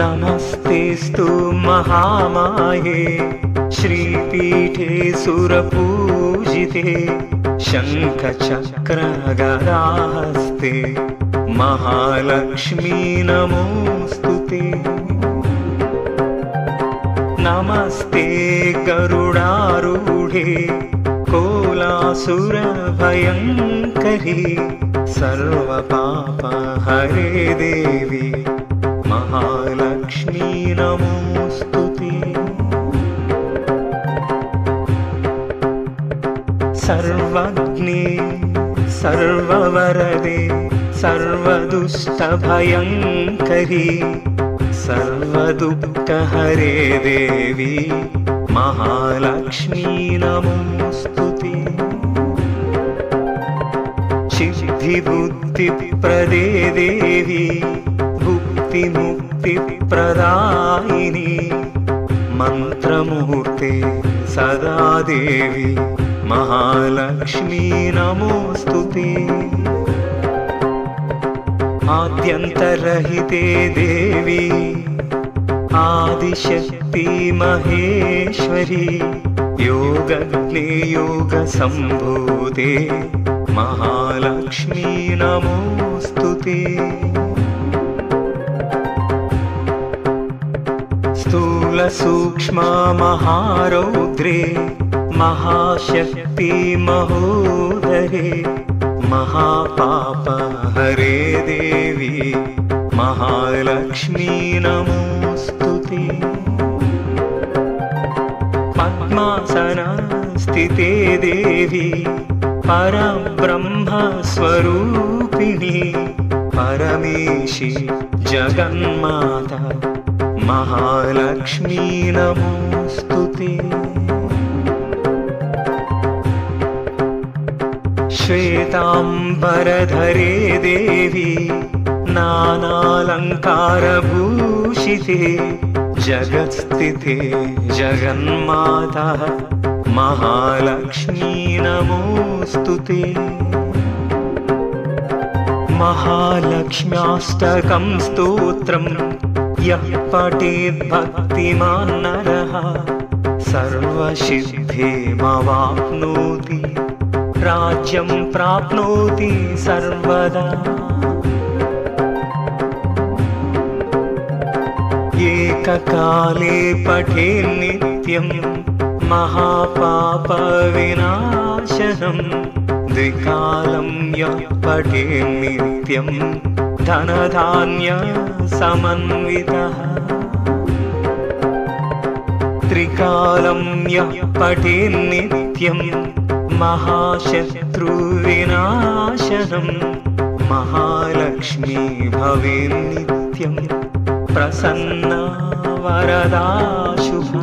नमस्तेस्तु महामाये श्रीपीठे सुरपूजिते शङ्खचक्रगदाहस्ते महालक्ष्मी नमोऽस्तुते। नमस्ते गरुडारूढे कोलासुरभयङ्करी सर्वपापहरे देवी महालक्ष्मी नमोऽस्तुते। सर्वज्ञे सर्ववरदे सर्वदुष्टभयङ्करी सर्वदुःखहरे देवी महालक्ष्मी नमोऽस्तुते। सिद्धिबुद्धिप्रदे देवी भुक्तिमुक्तिप्रदायिनी मन्त्रमूर्ते सदा देवी महालक्ष्मी नमोऽस्तुते। आद्यन्तरहिते देवी आदिशक्ति महेश्वरी योगज्ञे योगसम्भूते महालक्ष्मी नमोऽस्तुते। स्थूलसूक्ष्म महारौद्रे महाशक्ति महोदरे महापापहरे देवी महालक्ष्मी नमोऽस्तुते। पद्मासनस्थिते देवी परब्रह्मस्वरूपिणी परमेशी जगन्माता महालक्ष्मी नमोऽस्तुते। श्वेताम्बरधरे देवी नानालङ्कारभूषिते जगत्स्थिते जगन्माता महालक्ष्मी नमोऽस्तुते। महालक्ष्म्याष्टकं स्तोत्रं यः पठेत् भक्तिमान् नरः सर्वसिद्धिमवाप्नोति राज्यं प्राप्नोति सर्वदा। एककाले पठेत् नित्यं महापापविनाशनं द्विकालं यः पठेत् नित्यं धनधान्यसमन्वितः त्रिकालं यः पठेत् नित्यं महाशत्रुविनाशनं महालक्ष्मी भवेत् नित्यं प्रसन्ना वरदा शुभा।